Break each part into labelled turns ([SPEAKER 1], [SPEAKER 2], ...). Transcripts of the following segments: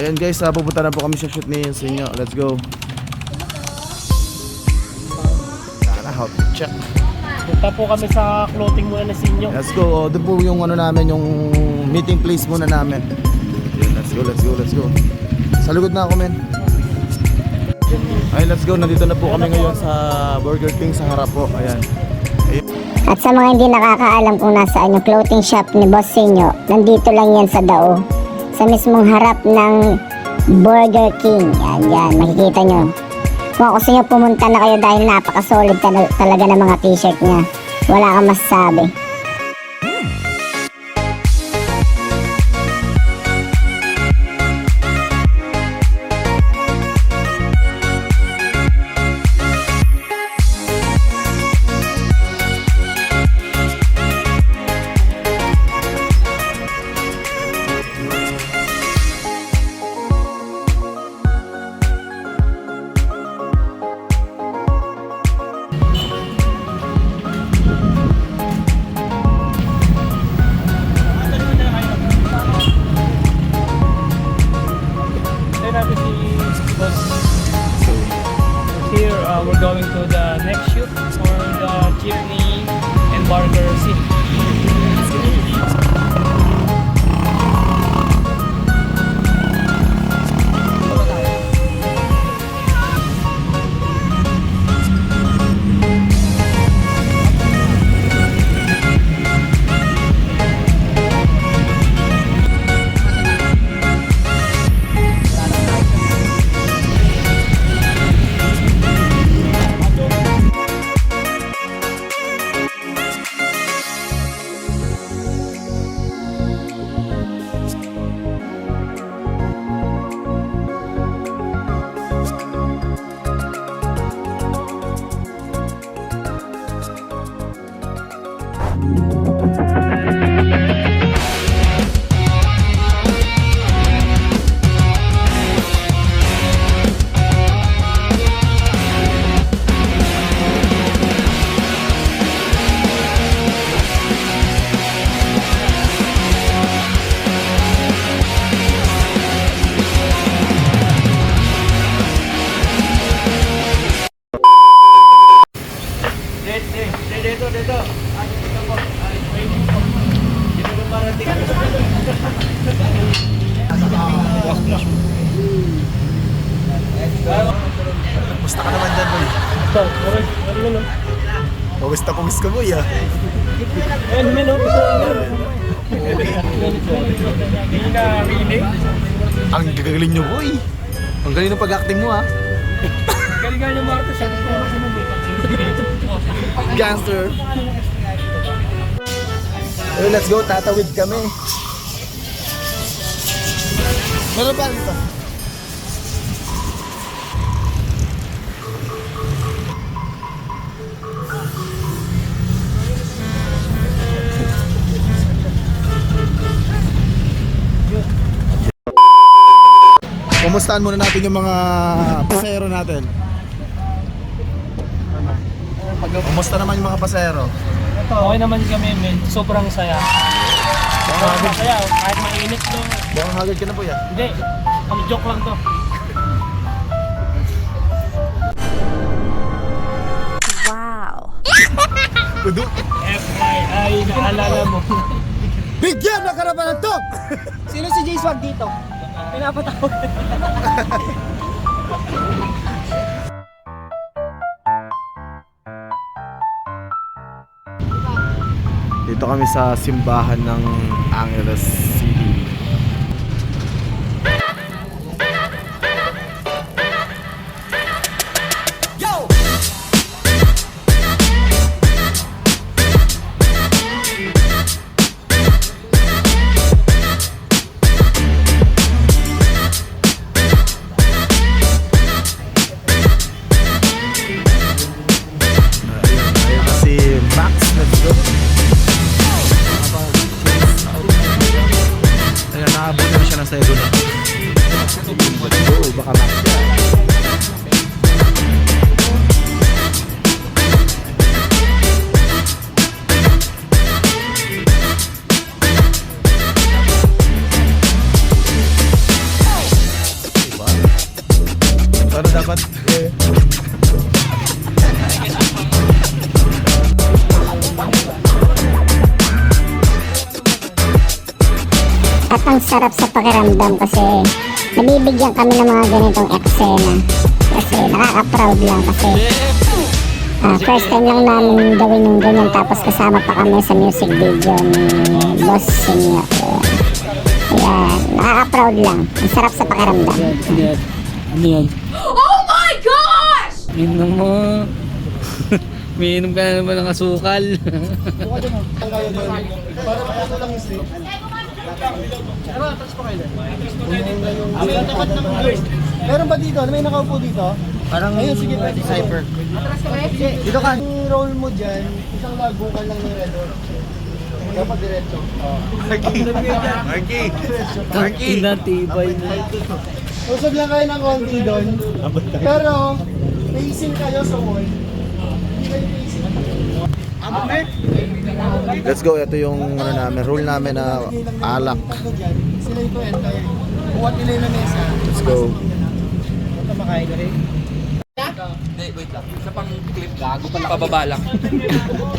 [SPEAKER 1] Ayan guys, pupunta na po kami sa shoot ni Sinyo. Let's go. Tara, hot check.
[SPEAKER 2] Punta po kami sa clothing muna na Sinyo.
[SPEAKER 1] Let's go. Doon po yung ano namin, yung meeting place muna namin. Ayan, let's go, let's go, let's go. Sa lugod na ako, men. Ay, let's go. Nandito na po kami ngayon sa Burger King sa harap po. Ayan.
[SPEAKER 3] At sa mga hindi nakakaalam kung nasaan yung clothing shop ni Boss Sinyo, nandito lang yan sa Dao. Sa mismong harap ng Burger King. Yan, makikita nyo. Kung ako sa inyo, pumunta na kayo dahil napaka-solid talaga ng mga t-shirt niya. Wala kang masasabi.
[SPEAKER 2] Here we're going to the next shoot for the Jeepney and Burger City. Dito. Dito po. Dito po parating.
[SPEAKER 1] Musta ka naman dyan, boy? Pawis ka, boy, ah. Ang gagaling nyo, boy. Ang galing ng pag-acting mo, ah.
[SPEAKER 2] Galingan niyo mga ito.
[SPEAKER 1] Gangster. Okay, let's go. Tatawid kami. Meron ba dito? Kumustahan muna natin yung mga pasahero natin. Kumusta naman yung mga pasahero?
[SPEAKER 2] Okay naman kami, men. Sobrang saya. Sobrang saya. Kahit mainit to.
[SPEAKER 1] Baka hagad ka na po yan.
[SPEAKER 2] Hindi. Ang joke lang to.
[SPEAKER 3] Wow!
[SPEAKER 1] Kudu.
[SPEAKER 2] FYI, naalala mo.
[SPEAKER 1] Bigyan na karapanan to!
[SPEAKER 2] Sino si J-Swag dito? Pinapatawag.
[SPEAKER 1] Dito kami sa simbahan ng Angeles City. Ayun na si Max. Let's go.
[SPEAKER 3] ang sarap sa pakiramdam kasi nabibigyan kami ng mga ganitong eksena. Kasi nakaka-proud lang kasi first time lang namin gawin yung ganyan tapos kasama pa kami sa music video ni Boss Sinyo. Ayan, nakaka-proud lang. Ang sarap sa pakiramdam.
[SPEAKER 2] Ano yan? Oh my gosh! Inom mo. Miinom ka na naman ng asukal.
[SPEAKER 1] Meron ba dito? May nakaupo dito? Parang ayun, sige, Cypher. Dito ka. Yung roll mo dyan, isang lagukan lang ng red door. Dapat diretso. Marky!
[SPEAKER 2] Inatibay na.
[SPEAKER 1] Usog lang kayo ng konti doon. Pero, facing kayo sa wall. Hindi kayo facing. Let's go. Ito yung ano namin, rule namin na alak. Sila ito entire. Buhat nila yung mesa. Let's go. Ito makain na rin.
[SPEAKER 4] Hindi, wait lang. Isa pang clip, gago pala. Pababa lang.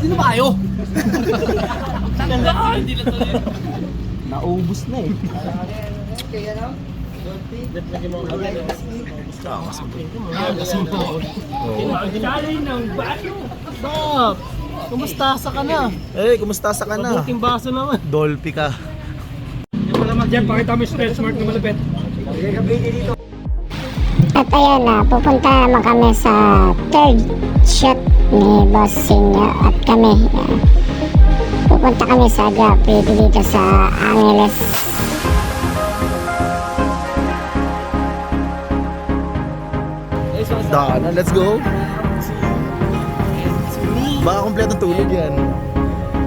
[SPEAKER 1] Sino ba kayo?
[SPEAKER 4] Naubos na eh.
[SPEAKER 2] Challenge ng baso. Stop! Kumustasa ka na.
[SPEAKER 1] Eh, kumusta sa ka na?
[SPEAKER 2] Mabuting baso naman.
[SPEAKER 1] Dolphy ka.
[SPEAKER 2] Diyan, pakita mo yung stretch mark na malapit.
[SPEAKER 3] At ayan na, pupunta naman kami sa third shot ni Boss Sinyo at kami. Pupunta kami sa Graffiti dito sa Angeles.
[SPEAKER 1] Daan, let's go. Baka kompletong tulog yan.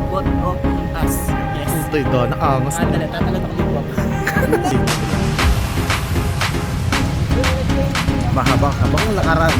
[SPEAKER 4] What of us? Yes.
[SPEAKER 1] Ito ito, nakaangas na.
[SPEAKER 4] Tatalat ako dito.
[SPEAKER 1] Mahabang-habang lakaran.